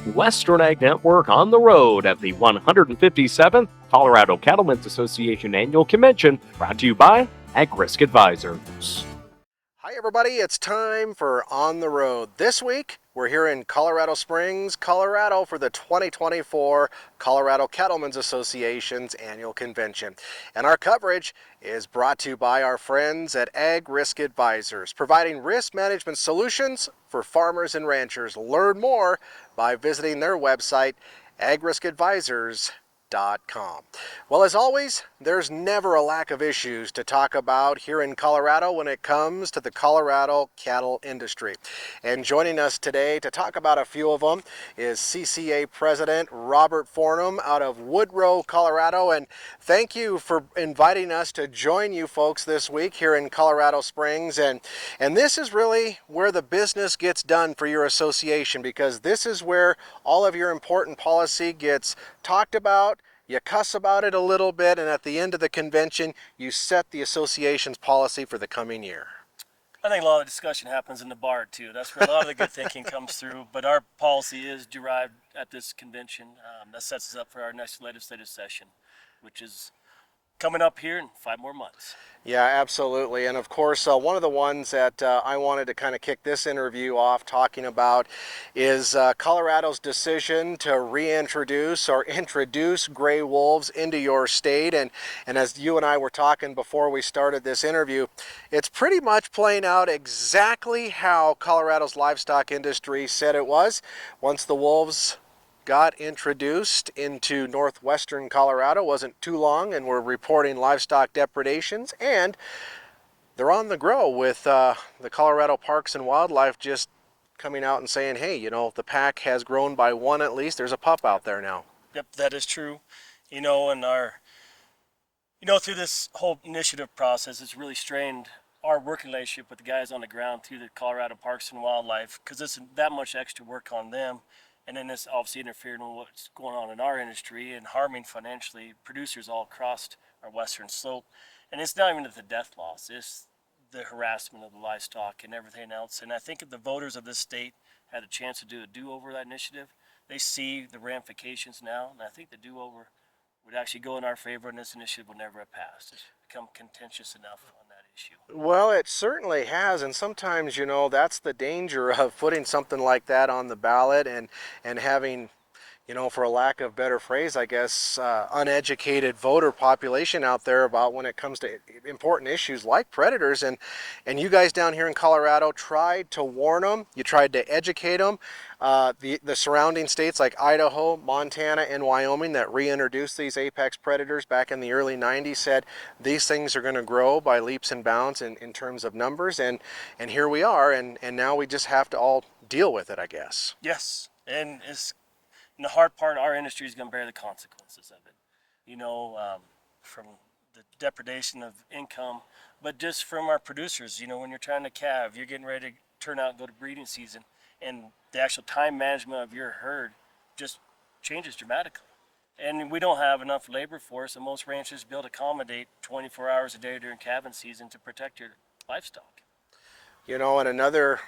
Western Ag Network on the road at the 157th Colorado Cattlemen's Association Annual Convention, brought to you by Ag Risk Advisors. Hi everybody, it's time for On the Road. This week, we're here in Colorado Springs, Colorado for the 2024 Colorado Cattlemen's Association's Annual Convention. And our coverage is brought to you by our friends at Ag Risk Advisors, providing risk management solutions for farmers and ranchers. Learn more by visiting their website, agriskadvisors.com. Well, as always, there's never a lack of issues to talk about here in Colorado when it comes to the Colorado cattle industry. And joining us today to talk about a few of them is CCA President Robert Farnam out of Woodrow, Colorado. And thank you for inviting us to join you folks this week here in Colorado Springs. And this is really where the business gets done for your association, because this is where all of your important policy gets talked about. You cuss about it a little bit, and at the end of the convention, you set the association's policy for the coming year. I think a lot of discussion happens in the bar too. That's where a lot of the good thinking comes through. But our policy is derived at this convention. That sets us up for our next legislative session, which is coming up here in 5 more months. Yeah, absolutely. And of course, one of the ones that I wanted to kind of kick this interview off talking about is Colorado's decision to reintroduce or introduce gray wolves into your state. And as you and I were talking before we started this interview, it's pretty much playing out exactly how Colorado's livestock industry said it was. Once the wolves got introduced into northwestern Colorado, wasn't too long, and we're reporting livestock depredations, and they're on the grow with the Colorado Parks and Wildlife just coming out and saying, hey, you know, the pack has grown by 1 at least. There's a pup out there now. Yep, that is true. And through this whole initiative process, it's really strained our working relationship with the guys on the ground through the Colorado Parks and Wildlife, because it's that much extra work on them. And then it's obviously interfering with what's going on in our industry and harming financially producers all across our western slope. And it's not even the death loss, it's the harassment of the livestock and everything else. And I think if the voters of this state had a chance to do a do-over of that initiative, they see the ramifications now. And I think the do-over would actually go in our favor, and this initiative would never have passed. It's become contentious enough on that issue. Well, it certainly has, and sometimes, you know, that's the danger of putting something like that on the ballot and having, you know, for a lack of better phrase, I guess, uneducated voter population out there about when it comes to important issues like predators. And you guys down here in Colorado tried to warn them. You tried to educate them. The surrounding states like Idaho, Montana, and Wyoming that reintroduced these apex predators back in the early 90s said these things are going to grow by leaps and bounds in terms of numbers. And here we are, and now we just have to all deal with it, I guess. Yes, and the hard part, our industry is going to bear the consequences of it. From the depredation of income, but just from our producers. When you're trying to calve, you're getting ready to turn out and go to breeding season, and the actual time management of your herd just changes dramatically. And we don't have enough labor force, and most ranchers be able to accommodate 24 hours a day during calving season to protect your livestock. And another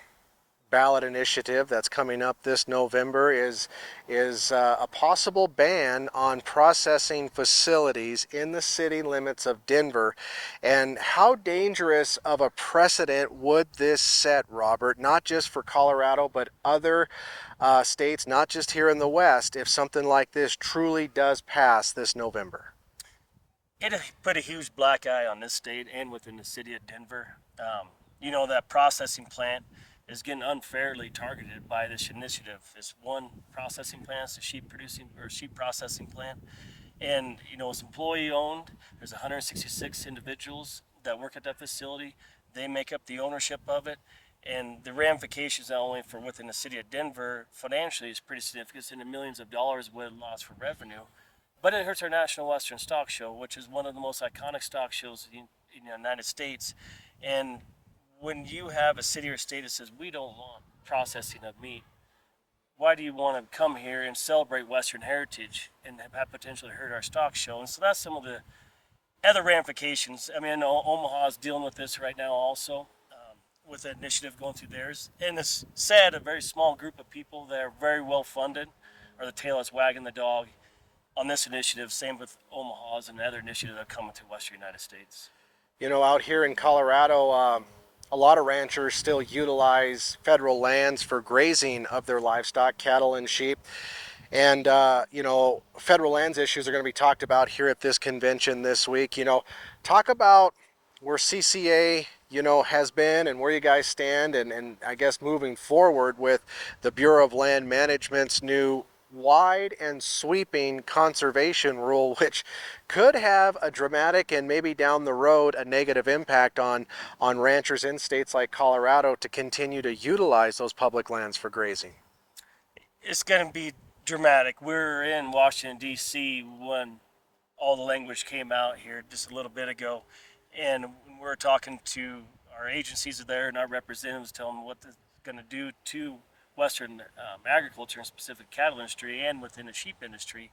ballot initiative that's coming up this November is a possible ban on processing facilities in the city limits of Denver. And how dangerous of a precedent would this set, Robert, not just for Colorado, but other states, not just here in the West, if something like this truly does pass this November? It put a huge black eye on this state and within the city of Denver. That processing plant is getting unfairly targeted by this initiative. It's one processing plant, it's a sheep processing plant, and it's employee owned. There's 166 individuals that work at that facility. They make up the ownership of it, and the ramifications not only for within the city of Denver financially is pretty significant. It's in the millions of dollars what it lost for revenue, but it hurts our National Western Stock Show, which is one of the most iconic stock shows in the United States. And when you have a city or state that says we don't want processing of meat, why do you want to come here and celebrate Western heritage and have potentially hurt our stock show? And so that's some of the other ramifications. I mean, Omaha is dealing with this right now also. with an initiative going through theirs. And it's sad, a very small group of people that are very well funded are the tail that's wagging the dog on this initiative. Same with Omaha's and other initiatives that are coming through Western United States. You know, out here in Colorado, a lot of ranchers still utilize federal lands for grazing of their livestock, cattle and sheep. And, you know, federal lands issues are going to be talked about here at this convention this week. You know, talk about where CCA, you know, has been and where you guys stand, and I guess moving forward with the Bureau of Land Management's new wide and sweeping conservation rule, which could have a dramatic and maybe down the road a negative impact on ranchers in states like Colorado to continue to utilize those public lands for grazing. It's going to be dramatic. We're in Washington, D.C. when all the language came out here just a little bit ago, and we're talking to our agencies there and our representatives, telling them what it's going to do to Western agriculture and specific cattle industry and within the sheep industry.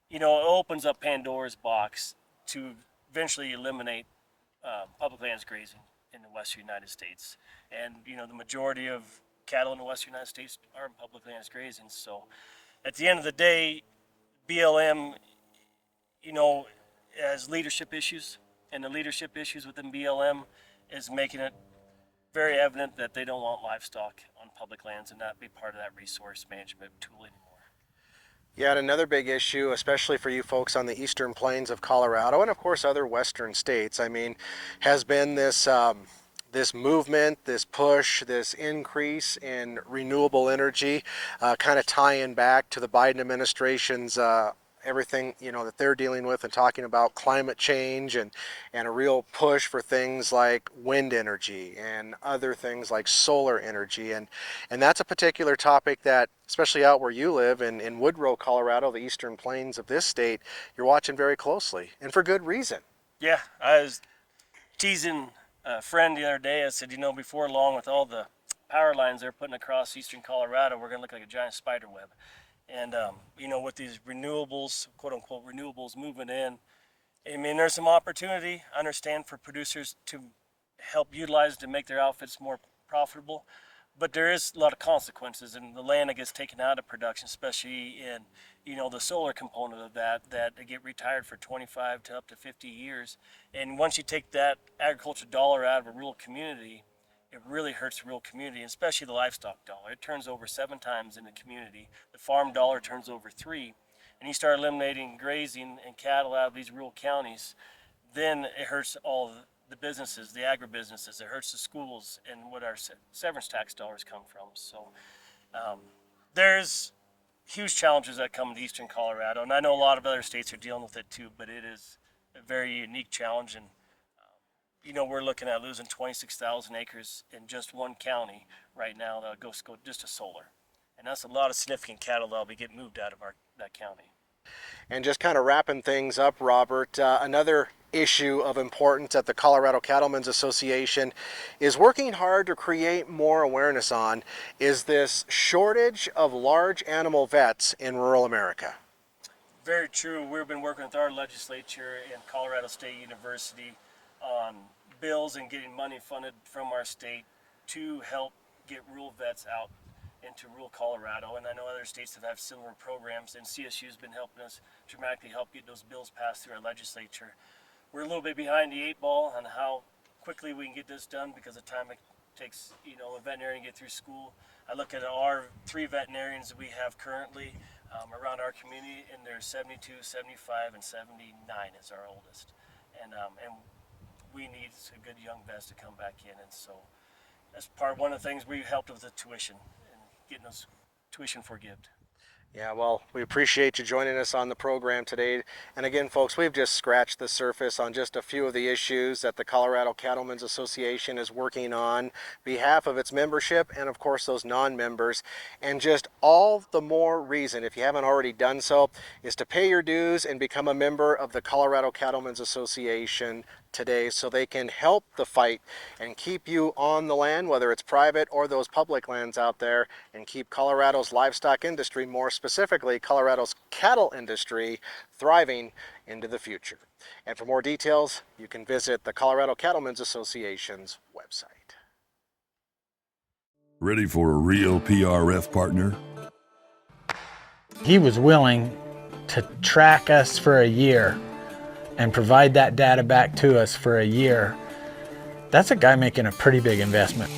You know, it opens up Pandora's box to eventually eliminate public lands grazing in the Western United States. And, you know, the majority of cattle in the Western United States are in public lands grazing. So at the end of the day, BLM, you know, has leadership issues, and the leadership issues within BLM is making it very evident that they don't want livestock on public lands and not be part of that resource management tool anymore. Yeah, and another big issue, especially for you folks on the eastern plains of Colorado and of course other western states, I mean, has been this this movement, this push, this increase in renewable energy, kind of tying back to the Biden administration's everything, you know, that they're dealing with and talking about climate change and a real push for things like wind energy and other things like solar energy. And that's a particular topic that, especially out where you live in Woodrow, Colorado, the eastern plains of this state, you're watching very closely, and for good reason. Yeah, I was teasing a friend the other day. I said, you know, before long, with all the power lines they're putting across eastern Colorado, we're going to look like a giant spider web. And, you know, with these renewables, quote unquote, renewables moving in, I mean, there's some opportunity, I understand, for producers to help utilize to make their outfits more profitable. But there is a lot of consequences, and the land that gets taken out of production, especially in, you know, the solar component of that they get retired for 25 to up to 50 years. And once you take that agriculture dollar out of a rural community, it really hurts the rural community, especially the livestock dollar. It turns over 7 times in the community. The farm dollar turns over 3. And you start eliminating grazing and cattle out of these rural counties, then it hurts all the businesses, the agribusinesses. It hurts the schools and what our severance tax dollars come from. So there's huge challenges that come to eastern Colorado, and I know a lot of other states are dealing with it too, but it is a very unique challenge. And you know, we're looking at losing 26,000 acres in just one county right now that goes just to solar. And that's a lot of significant cattle that'll be getting moved out of that county. And just kind of wrapping things up, Robert, another issue of importance that the Colorado Cattlemen's Association is working hard to create more awareness on is this shortage of large animal vets in rural America. Very true. We've been working with our legislature and Colorado State University on bills and getting money funded from our state to help get rural vets out into rural Colorado. And I know other states that have similar programs, and CSU has been helping us dramatically help get those bills passed through our legislature. We're a little bit behind the 8 ball on how quickly we can get this done because of the time it takes, you know, a veterinarian to get through school. I look at our 3 veterinarians that we have currently around our community, and there's 72, 75, and 79 is our oldest. And we need a good young vets to come back in, and so that's one of the things we helped with the tuition and getting those tuition forgived. Yeah, well, we appreciate you joining us on the program today. And again, folks, we've just scratched the surface on just a few of the issues that the Colorado Cattlemen's Association is working on behalf of its membership and, of course, those non-members. And just all the more reason, if you haven't already done so, is to pay your dues and become a member of the Colorado Cattlemen's Association today so they can help the fight and keep you on the land, whether it's private or those public lands out there, and keep Colorado's livestock industry, more specifically Colorado's cattle industry, thriving into the future. And for more details, you can visit the Colorado Cattlemen's Association's website. Ready for a real PRF partner? He was willing to track us for a year and provide that data back to us for a year. That's a guy making a pretty big investment.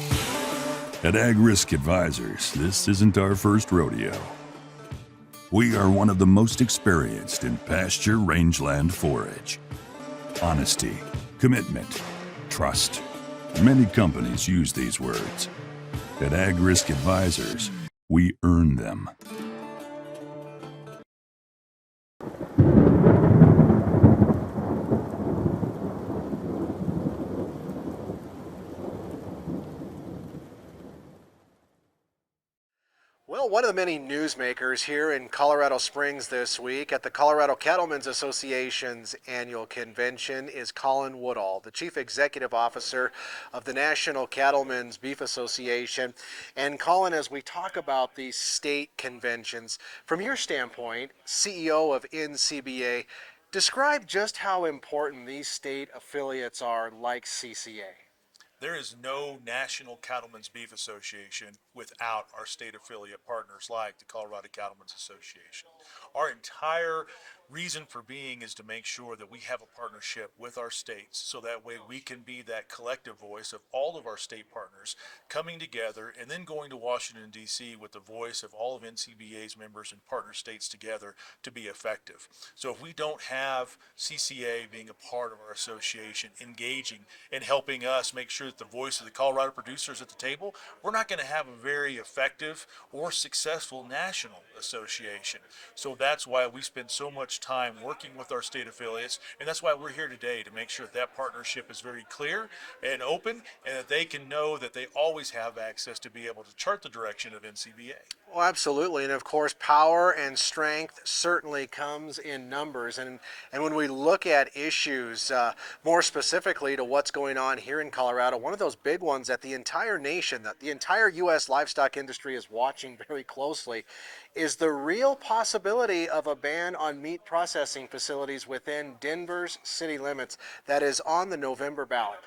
At Ag Risk Advisors, this isn't our first rodeo. We are one of the most experienced in pasture rangeland forage. Honesty, commitment, trust. Many companies use these words. At Ag Risk Advisors, we earn them. Well, one of the many newsmakers here in Colorado Springs this week at the Colorado Cattlemen's Association's annual convention is Colin Woodall, the Chief Executive Officer of the National Cattlemen's Beef Association. And Colin, as we talk about these state conventions, from your standpoint, CEO of NCBA, describe just how important these state affiliates are like CCA. There is no National Cattlemen's Beef Association without our state affiliate partners like the Colorado Cattlemen's Association. Our entire reason for being is to make sure that we have a partnership with our states so that way we can be that collective voice of all of our state partners coming together and then going to Washington, D.C. with the voice of all of NCBA's members and partner states together to be effective. So if we don't have CCA being a part of our association, engaging and helping us make sure that the voice of the Colorado producers at the table, we're not going to have a very effective or successful national association. So that's why we spend so much time working with our state affiliates, and that's why we're here today, to make sure that that partnership is very clear and open, and that they can know that they always have access to be able to chart the direction of NCBA. Well, absolutely. And of course, power and strength certainly comes in numbers. And when we look at issues, more specifically to what's going on here in Colorado, one of those big ones that the entire nation, that the entire U.S. livestock industry is watching very closely, is the real possibility of a ban on meat processing facilities within Denver's city limits that is on the November ballot.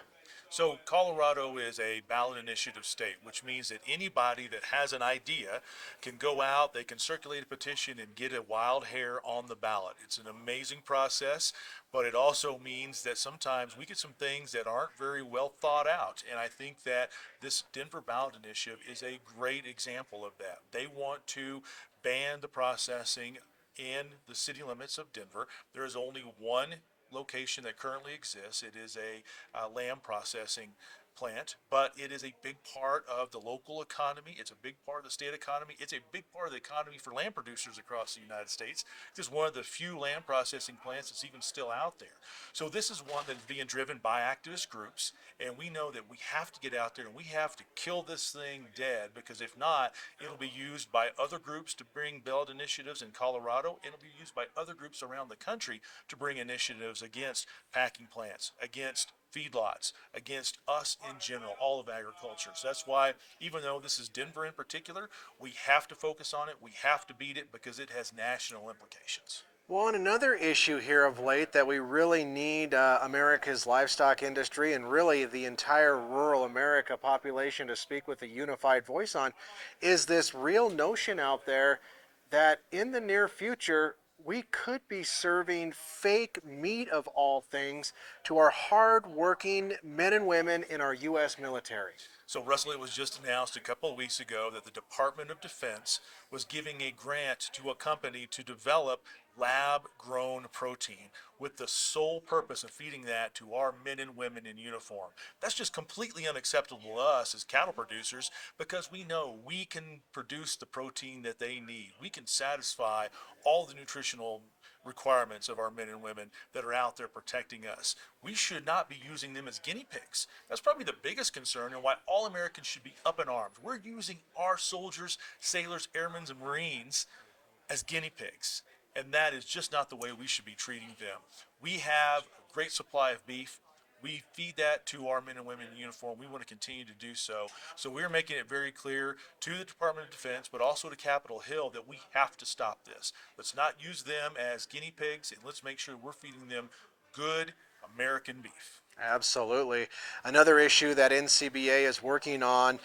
So Colorado is a ballot initiative state, which means that anybody that has an idea can go out, they can circulate a petition and get a wild hair on the ballot. It's an amazing process, but it also means that sometimes we get some things that aren't very well thought out. And I think that this Denver ballot initiative is a great example of that. They want to ban the processing in the city limits of Denver. There is only one location that currently exists. It is a lamb processing plant, but it is a big part of the local economy. It's a big part of the state economy. It's a big part of the economy for lamb producers across the United States. It's one of the few lamb processing plants that's even still out there. So this is one that's being driven by activist groups, and we know that we have to get out there and we have to kill this thing dead, because if not, it'll be used by other groups to bring ballot initiatives in Colorado. It'll be used by other groups around the country to bring initiatives against packing plants, against feedlots, against us in general, all of agriculture. So that's why, even though this is Denver in particular, we have to focus on it. We have to beat it because it has national implications. Well, and another issue here of late that we really need America's livestock industry and really the entire rural America population to speak with a unified voice on is this real notion out there that in the near future, we could be serving fake meat of all things to our hard-working men and women in our U.S. military. So Russell, it was just announced a couple of weeks ago that the Department of Defense was giving a grant to a company to develop lab-grown protein with the sole purpose of feeding that to our men and women in uniform. That's just completely unacceptable to us as cattle producers, because we know we can produce the protein that they need. We can satisfy all the nutritional requirements of our men and women that are out there protecting us. We should not be using them as guinea pigs. That's probably the biggest concern and why all Americans should be up in arms. We're using our soldiers, sailors, airmen, and Marines as guinea pigs. And that is just not the way we should be treating them. We have a great supply of beef. We feed that to our men and women in uniform. We want to continue to do so. So we're making it very clear to the Department of Defense, but also to Capitol Hill, that we have to stop this. Let's not use them as guinea pigs, and let's make sure we're feeding them good American beef. Absolutely. Another issue that NCBA is working on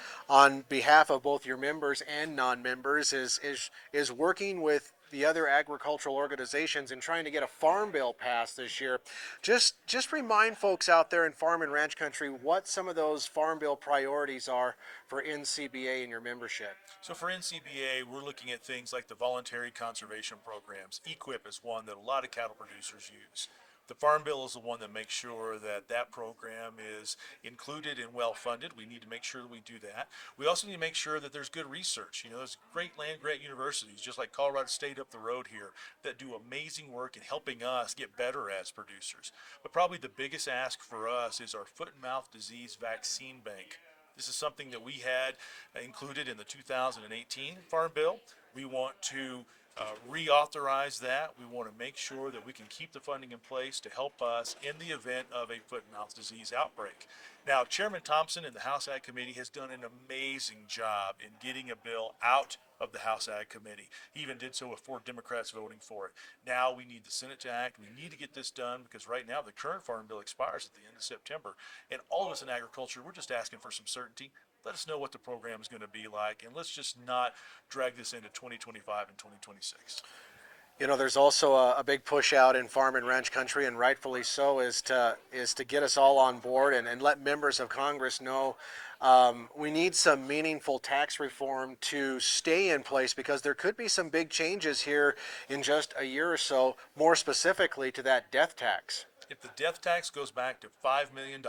behalf of both your members and non-members, is working with the other agricultural organizations and trying to get a farm bill passed this year. Just remind folks out there in farm and ranch country what some of those farm bill priorities are for NCBA and your membership. So for NCBA, we're looking at things like the voluntary conservation programs. EQIP is one that a lot of cattle producers use. The Farm Bill is the one that makes sure that that program is included and well funded. We need to make sure that we do that. We also need to make sure that there's good research. You know, there's great land grant universities, just like Colorado State up the road here, that do amazing work in helping us get better as producers. But probably the biggest ask for us is our foot and mouth disease vaccine bank. This is something that we had included in the 2018 Farm Bill. We want to reauthorize that. We want to make sure that we can keep the funding in place to help us in the event of a foot and mouth disease outbreak. Now, Chairman Thompson in the House Ag Committee has done an amazing job in getting a bill out of the House Ag Committee. He even did so with 4 Democrats voting for it. Now we need the Senate to act. We need to get this done because right now the current Farm Bill expires at the end of September. And all of us in agriculture, we're just asking for some certainty. Let us know what the program is going to be like, and let's just not drag this into 2025 and 2026. You know, there's also a big push out in farm and ranch country, and rightfully so, is to get us all on board and let members of Congress know we need some meaningful tax reform to stay in place, because there could be some big changes here in just a year or so, more specifically to that death tax. If the death tax goes back to $5 million,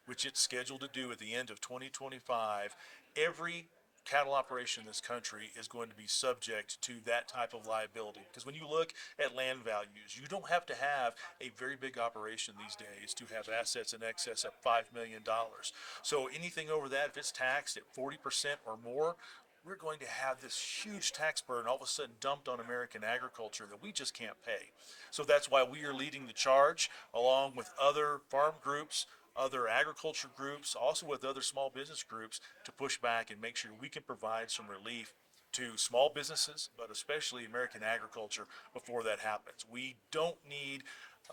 which it's scheduled to do at the end of 2025, every cattle operation in this country is going to be subject to that type of liability. Because when you look at land values, you don't have to have a very big operation these days to have assets in excess of $5 million. So anything over that, if it's taxed at 40% or more, we're going to have this huge tax burden all of a sudden dumped on American agriculture that we just can't pay. So that's why we are leading the charge, along with other farm groups, other agriculture groups, also with other small business groups, to push back and make sure we can provide some relief to small businesses, but especially American agriculture before that happens. We don't need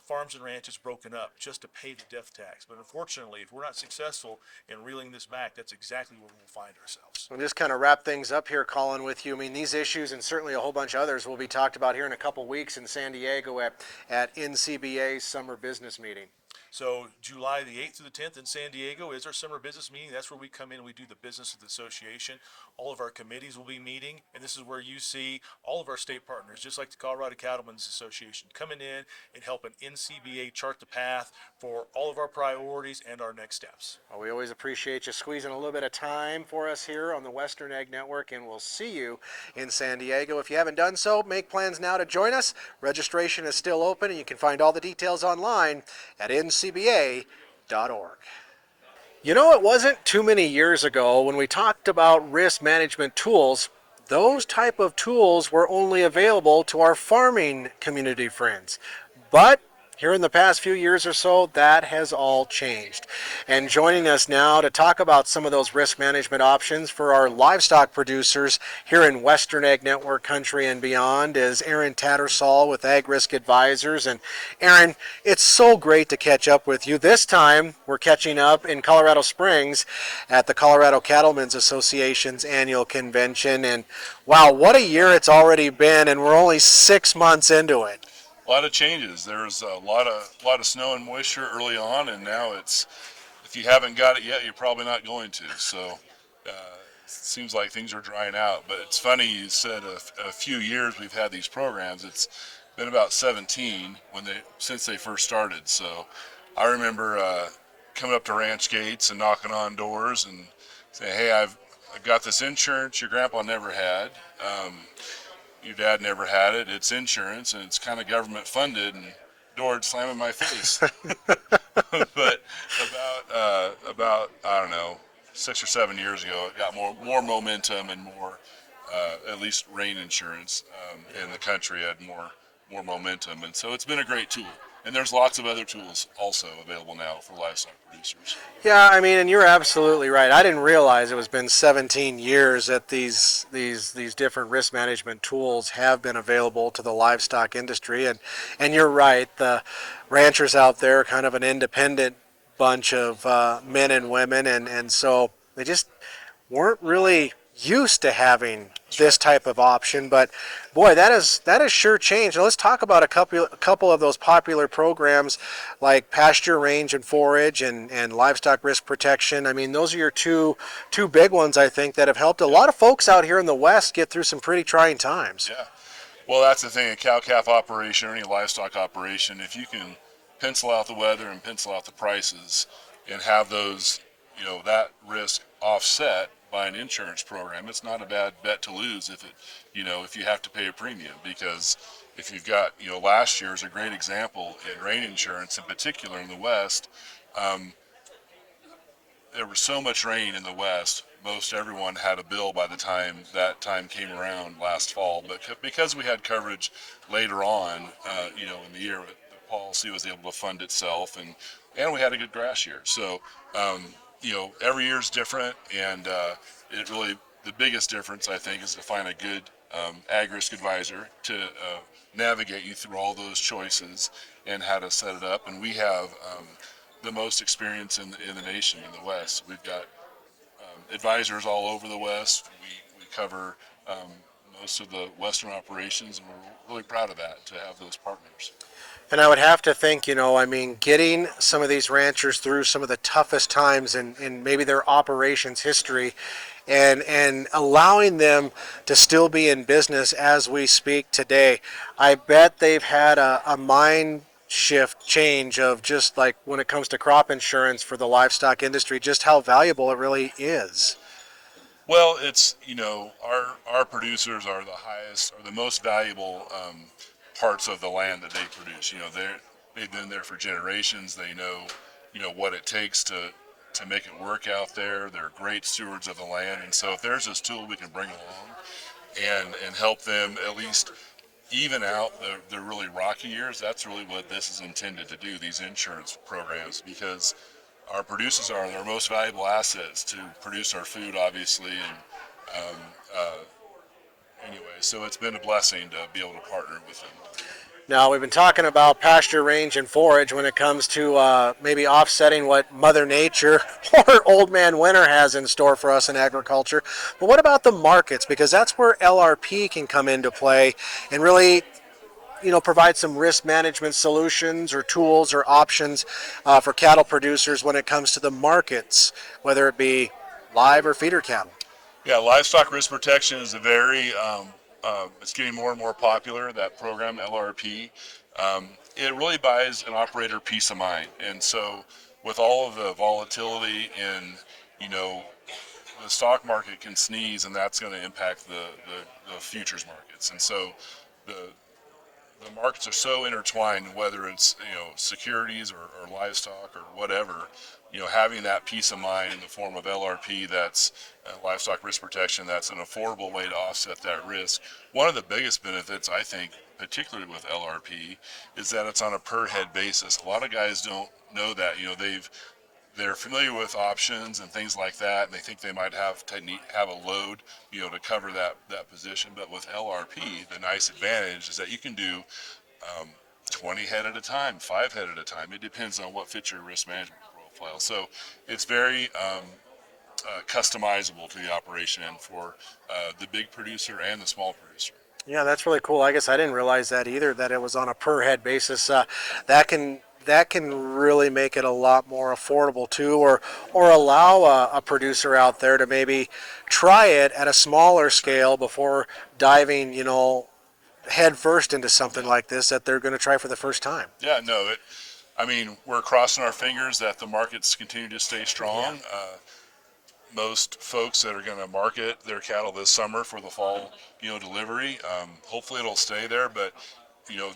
farms and ranches broken up just to pay the death tax. But unfortunately, if we're not successful in reeling this back, that's exactly where we'll find ourselves. We'll just kind of wrap things up here, Colin, with you. I mean, these issues and certainly a whole bunch of others will be talked about here in a couple weeks in San Diego at NCBA's summer business meeting. So July the 8th through the 10th in San Diego is our summer business meeting. That's where we come in and we do the business of the association. All of our committees will be meeting, and this is where you see all of our state partners, just like the Colorado Cattlemen's Association, coming in and helping NCBA chart the path for all of our priorities and our next steps. Well, we always appreciate you squeezing a little bit of time for us here on the Western Ag Network, and we'll see you in San Diego. If you haven't done so, make plans now to join us. Registration is still open, and you can find all the details online at ncba.org. You know, it wasn't too many years ago when we talked about risk management tools, those type of tools were only available to our farming community friends. But here in the past few years or so, that has all changed. And joining us now to talk about some of those risk management options for our livestock producers here in Western Ag Network country and beyond is Aaron Tattersall with Ag Risk Advisors. And Aaron, it's so great to catch up with you. This time, we're catching up in Colorado Springs at the Colorado Cattlemen's Association's annual convention. And wow, what a year it's already been, and we're only 6 months into it. A lot of changes. There's a lot of snow and moisture early on, and now it's, if you haven't got it yet, you're probably not going to. So it seems like things are drying out. But it's funny, you said a few years we've had these programs. It's been about 17 since they first started. So I remember coming up to ranch gates and knocking on doors and saying, hey, I've got this insurance your grandpa never had. Your dad never had it. It's insurance, and it's kind of government funded, and door would slam in my face. But about I don't know, 6 or 7 years ago, it got more momentum and more, at least rain insurance in the country had more momentum, and so it's been a great tool. And there's lots of other tools also available now for livestock producers. Yeah, I mean, and you're absolutely right. I didn't realize it was been 17 years that these different risk management tools have been available to the livestock industry. And you're right, the ranchers out there, kind of an independent bunch of men and women, and so they just weren't really used to having this type of option. But boy, that has sure changed. Now let's talk about a couple of those popular programs like pasture range and forage and livestock risk protection. I mean, those are your two big ones, I think, that have helped a lot of folks out here in the West get through some pretty trying times. Yeah. Well, that's the thing, a cow-calf operation or any livestock operation, if you can pencil out the weather and pencil out the prices and have those, that risk offset by an insurance program, it's not a bad bet to lose if you have to pay a premium. Because if you've got, last year is a great example in rain insurance in particular in the West. There was so much rain in the West, most everyone had a bill by the time that time came around last fall. But because we had coverage later on, in the year, the policy was able to fund itself, and we had a good grass year. So, every year is different, and the biggest difference, I think, is to find a good ag risk advisor to navigate you through all those choices and how to set it up. And we have the most experience in the nation in the West. We've got advisors all over the West. We cover most of the Western operations, and we're really proud of that, to have those partners. And I would have to think, getting some of these ranchers through some of the toughest times in maybe their operations history, and allowing them to still be in business as we speak today. I bet they've had a mind shift change of just like when it comes to crop insurance for the livestock industry, just how valuable it really is. Well, it's, our producers are the most valuable parts of the land that they produce. They've been there for generations. They know, what it takes to make it work out there. They're great stewards of the land. And so if there's this tool we can bring along and help them at least even out the really rocky years, that's really what this is intended to do, these insurance programs, because our producers are our most valuable assets to produce our food, obviously, and anyway, so it's been a blessing to be able to partner with them. Now, we've been talking about pasture, range, and forage when it comes to maybe offsetting what Mother Nature or Old Man Winter has in store for us in agriculture. But what about the markets? Because that's where LRP can come into play and really, provide some risk management solutions or tools or options for cattle producers when it comes to the markets, whether it be live or feeder cattle. Yeah, livestock risk protection is a very it's getting more and more popular, that program, LRP. It really buys an operator peace of mind. And so with all of the volatility in, the stock market can sneeze, and that's going to impact the futures markets. And so the markets are so intertwined, whether it's, securities or livestock or whatever, having that peace of mind in the form of LRP, that's livestock risk protection, that's an affordable way to offset that risk. One of the biggest benefits, I think, particularly with LRP, is that it's on a per head basis. A lot of guys don't know that. They're familiar with options and things like that, and they think they might have a load, to cover that position. But with LRP, the nice advantage is that you can do 20 head at a time, 5 head at a time. It depends on what fits your risk management profile. So it's very customizable to the operation and for the big producer and the small producer. Yeah, that's really cool. I guess I didn't realize that either, that it was on a per head basis. That can really make it a lot more affordable too, or allow a producer out there to maybe try it at a smaller scale before diving, head first into something like this that they're going to try for the first time. Yeah, no, we're crossing our fingers that the markets continue to stay strong. Yeah. Most folks that are going to market their cattle this summer for the fall, delivery, hopefully it'll stay there. But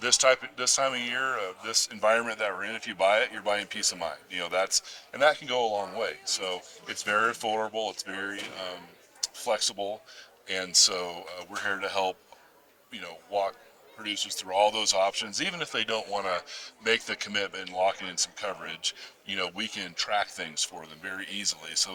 this time of year, this environment that we're in, if you buy it, you're buying peace of mind. That can go a long way. So it's very affordable, it's very flexible, and so we're here to help, walk producers through all those options. Even if they don't want to make the commitment and lock in some coverage, we can track things for them very easily. So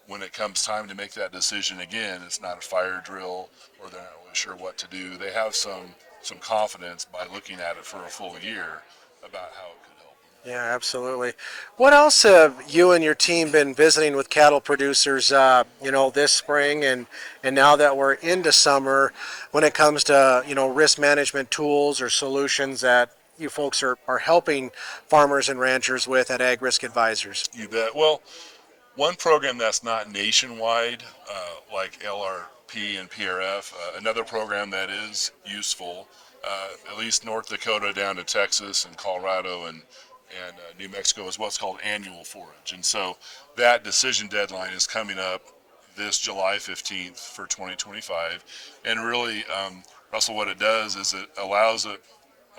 when it comes time to make that decision again, it's not a fire drill or they're not really sure what to do. They have some confidence by looking at it for a full year about how it could help them. Yeah, absolutely. What else have you and your team been visiting with cattle producers, this spring and now that we're into summer, when it comes to, risk management tools or solutions that you folks are helping farmers and ranchers with at Ag Risk Advisors? You bet. Well, one program that's not nationwide, like LRP and PRF, another program that is useful, at least North Dakota down to Texas and Colorado and New Mexico, is what's called annual forage. And so that decision deadline is coming up this July 15th for 2025. And really, Russell, what it does is it allows a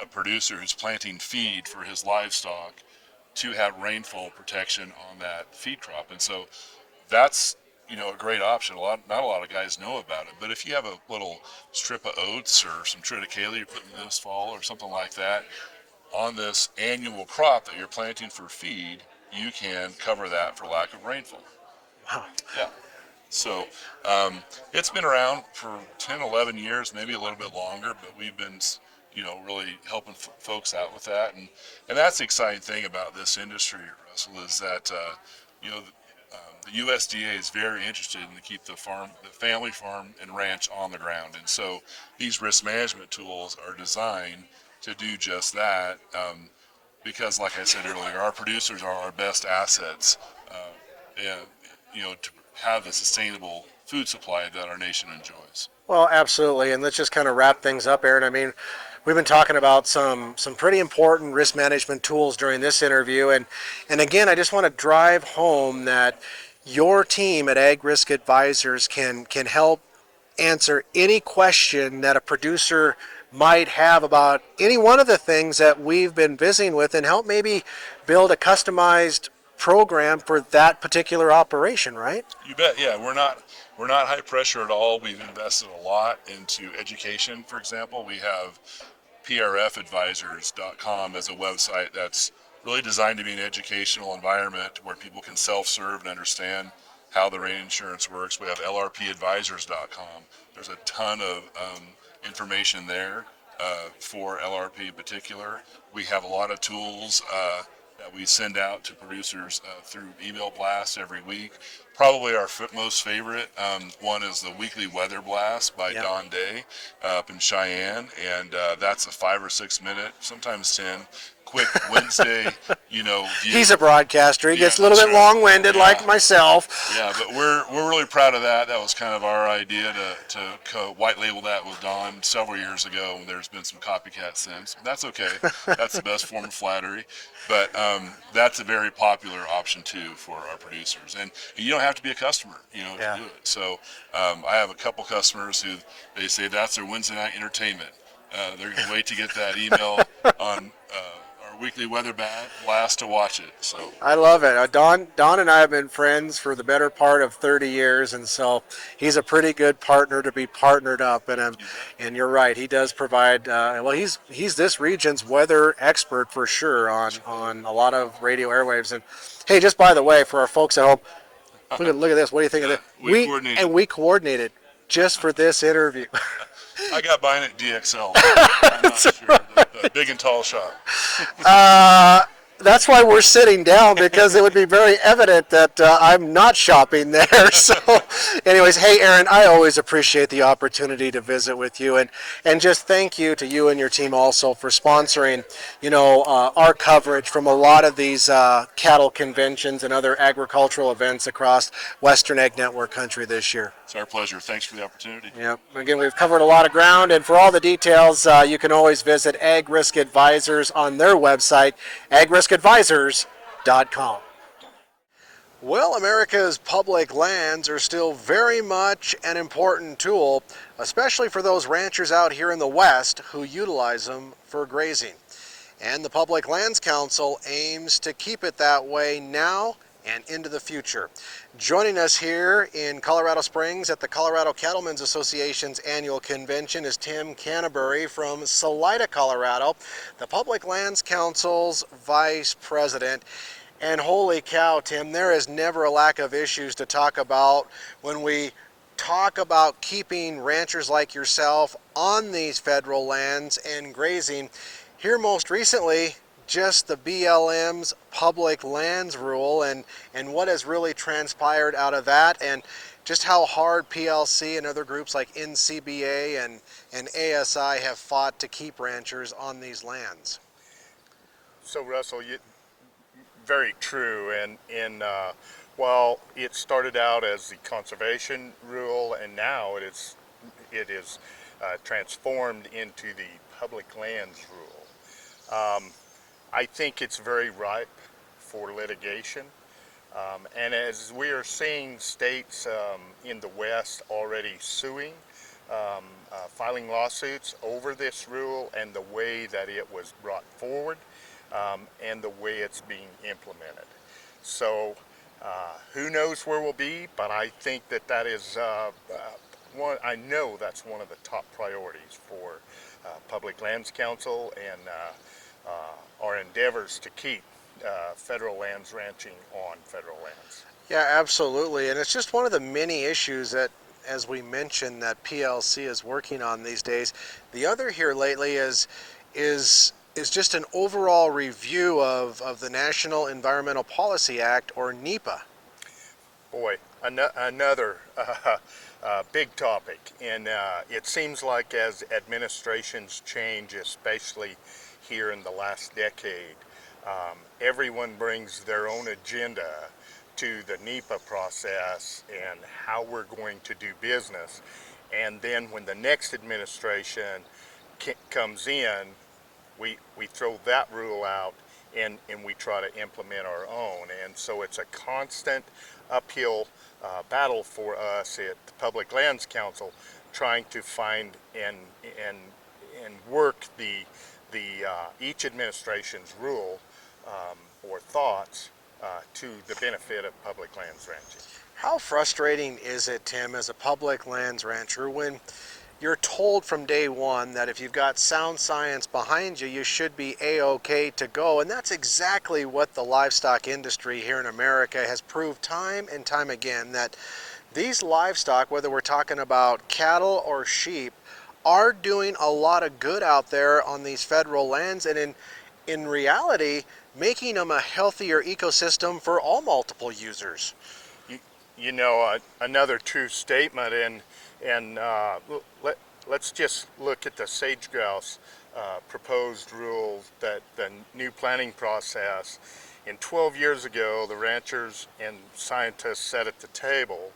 producer who's planting feed for his livestock to have rainfall protection on that feed crop. And so that's, a great option. Not a lot of guys know about it, but if you have a little strip of oats or some triticale you're putting this fall or something like that on this annual crop that you're planting for feed, you can cover that for lack of rainfall. Wow. Yeah. So it's been around for 10, 11 years, maybe a little bit longer, but we've been, really helping folks out with that. And that's the exciting thing about this industry, Russell, is that, the USDA is very interested in to keep the family farm and ranch on the ground. And so these risk management tools are designed to do just that, because, like I said earlier, our producers are our best assets, to have the sustainable food supply that our nation enjoys. Well, absolutely. And let's just kind of wrap things up, Aaron. I mean, we've been talking about some pretty important risk management tools during this interview. And again, I just want to drive home that your team at Ag Risk Advisors can help answer any question that a producer might have about any one of the things that we've been visiting with and help maybe build a customized program for that particular operation, right? You bet. Yeah, we're not high pressure at all. We've invested a lot into education. For example, we have prfadvisors.com as a website that's really designed to be an educational environment where people can self-serve and understand how the rain insurance works. We have lrpadvisors.com. There's a ton of information there for LRP in particular. We have a lot of tools that we send out to producers through email blasts every week. Probably our most favorite one is the weekly weather blast by Don Day up in Cheyenne, and that's a 5 or 6 minute, sometimes 10, quick Wednesday, view. He's a broadcaster. He gets a little bit right. long-winded like myself. Yeah, but we're really proud of that. That was kind of our idea to white label that with Don several years ago. There's been some copycats since. That's okay. That's the best form of flattery. But that's a very popular option too for our producers. And you don't have to be a customer, to do it. So I have a couple customers who they say that's their Wednesday night entertainment. They're going to wait to get that email on our weekly weather blast to watch it. So I love it. Don and I have been friends for the better part of 30 years, and so he's a pretty good partner to be partnered up. And you're right, he does provide. He's this region's weather expert for sure on a lot of radio airwaves. And hey, just by the way, for our folks at home, look at this. What do you think of this? We coordinated just for this interview. I got mine at DXL. I'm not sure. The big and tall shop. That's why we're sitting down, because it would be very evident that I'm not shopping there. So anyways, hey, Aaron, I always appreciate the opportunity to visit with you. And just thank you to you and your team also for sponsoring, our coverage from a lot of these cattle conventions and other agricultural events across Western Ag Network country this year. It's our pleasure. Thanks for the opportunity. Yep. Again, we've covered a lot of ground, and for all the details, you can always visit Ag Risk Advisors on their website, agriskadvisors.com. Well, America's public lands are still very much an important tool, especially for those ranchers out here in the West who utilize them for grazing. And the Public Lands Council aims to keep it that way now and into the future. Joining us here in Colorado Springs at the Colorado Cattlemen's Association's annual convention is Tim Canterbury from Salida, Colorado, the Public Lands Council's vice president. And holy cow, Tim, there is never a lack of issues to talk about when we talk about keeping ranchers like yourself on these federal lands and grazing. Here most recently, just the BLM's public lands rule and what has really transpired out of that, and just how hard PLC and other groups like NCBA and ASI have fought to keep ranchers on these lands. So Russell, very true, and while it started out as the conservation rule, and now it is transformed into the public lands rule. I think it's very ripe for litigation, and as we are seeing states in the West already suing, filing lawsuits over this rule and the way that it was brought forward, and the way it's being implemented. So who knows where we'll be, but I think that is I know that's one of the top priorities for Public Lands Council and our endeavors to keep federal lands ranching on federal lands. Yeah, absolutely, and it's just one of the many issues that, as we mentioned, that PLC is working on these days. The other here lately is just an overall review of the National Environmental Policy Act, or NEPA. Boy, another big topic, and it seems like as administrations change, especially here in the last decade, everyone brings their own agenda to the NEPA process and how we're going to do business. And then when the next administration comes in, we throw that rule out and we try to implement our own. And so it's a constant uphill battle for us at the Public Lands Council, trying to find and work the each administration's rule or thoughts to the benefit of public lands ranching. How frustrating is it, Tim, as a public lands rancher, when you're told from day one that if you've got sound science behind you, you should be A-OK to go? And that's exactly what the livestock industry here in America has proved time and time again, that these livestock, whether we're talking about cattle or sheep, are doing a lot of good out there on these federal lands, and in reality, making them a healthier ecosystem for all multiple users. You know, another true statement, and let's just look at the sage grouse proposed rules, that the new planning process. And 12 years ago, the ranchers and scientists sat at the table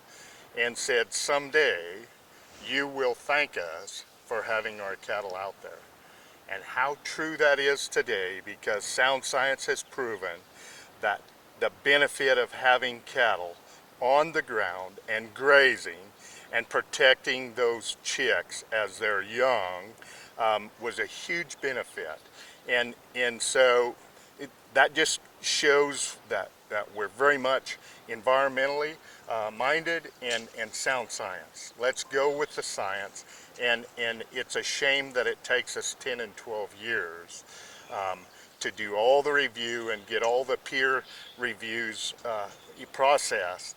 and said, someday you will thank us for having our cattle out there. And how true that is today, because sound science has proven that the benefit of having cattle on the ground and grazing and protecting those chicks as they're young was a huge benefit. And so that just shows that we're very much environmentally minded and sound science. Let's go with the science. And it's a shame that it takes us 10 and 12 years to do all the review and get all the peer reviews processed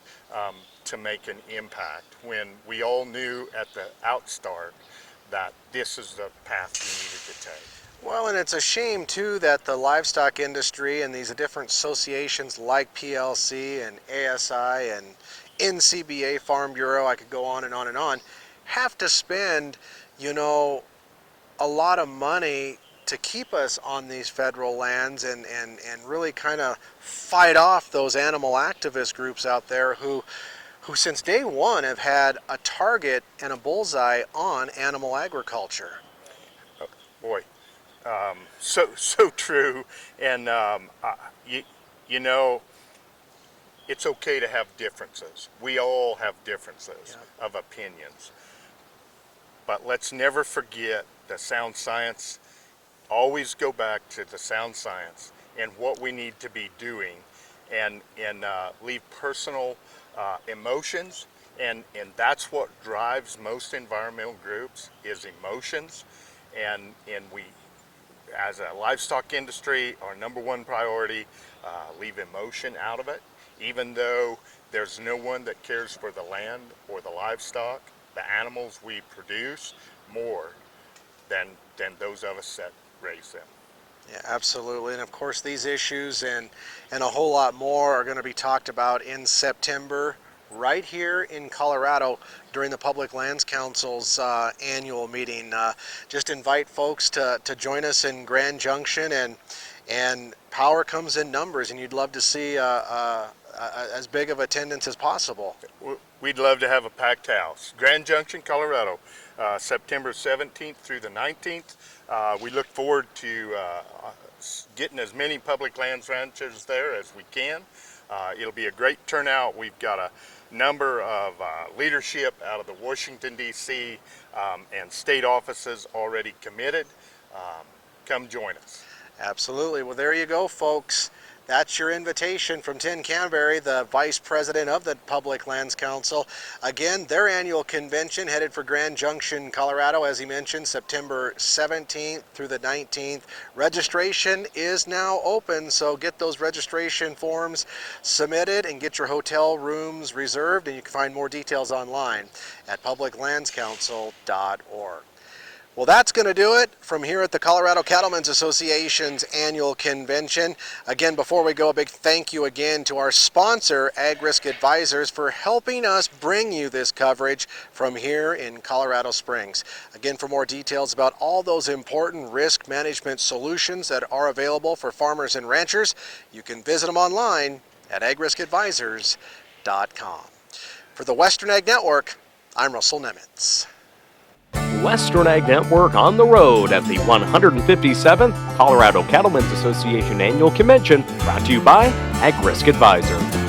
to make an impact, when we all knew at the outstart that this is the path we needed to take. Well, and it's a shame too that the livestock industry and these different associations like PLC and ASI and NCBA, Farm Bureau, I could go on and on and on, have to spend, you know, a lot of money to keep us on these federal lands and really kind of fight off those animal activist groups out there who since day one have had a target and a bullseye on animal agriculture. Oh, boy, so true. And you know, it's okay to have differences. We all have differences of opinions. But let's never forget the sound science. Always go back to the sound science and what we need to be doing, and leave personal emotions. And that's what drives most environmental groups, is emotions. And we, as a livestock industry, our number one priority, leave emotion out of it, even though there's no one that cares for the land or the livestock, the animals we produce, more than those of us that raise them. Yeah, absolutely. And of course, these issues and a whole lot more are going to be talked about in September right here in Colorado during the Public Lands Council's annual meeting. Just invite folks to join us in Grand Junction, and power comes in numbers, and you'd love to see as big of attendance as possible. We'd love to have a packed house. Grand Junction, Colorado, September 17th through the 19th. We look forward to getting as many public lands ranchers there as we can. It'll be a great turnout. We've got a number of leadership out of the Washington, D.C. And state offices already committed. Come join us. Absolutely. Well, there you go, folks. That's your invitation from Tim Canterbury, the Vice President of the Public Lands Council. Again, their annual convention headed for Grand Junction, Colorado, as he mentioned, September 17th through the 19th. Registration is now open, so get those registration forms submitted and get your hotel rooms reserved, and you can find more details online at publiclandscouncil.org. Well, that's going to do it from here at the Colorado Cattlemen's Association's annual convention. Again, before we go, a big thank you again to our sponsor, Ag Risk Advisors, for helping us bring you this coverage from here in Colorado Springs. Again, for more details about all those important risk management solutions that are available for farmers and ranchers, you can visit them online at agriskadvisors.com. For the Western Ag Network, I'm Russell Nemitz. Western Ag Network on the road at the 157th Colorado Cattlemen's Association Annual Convention, brought to you by Ag Risk Advisors.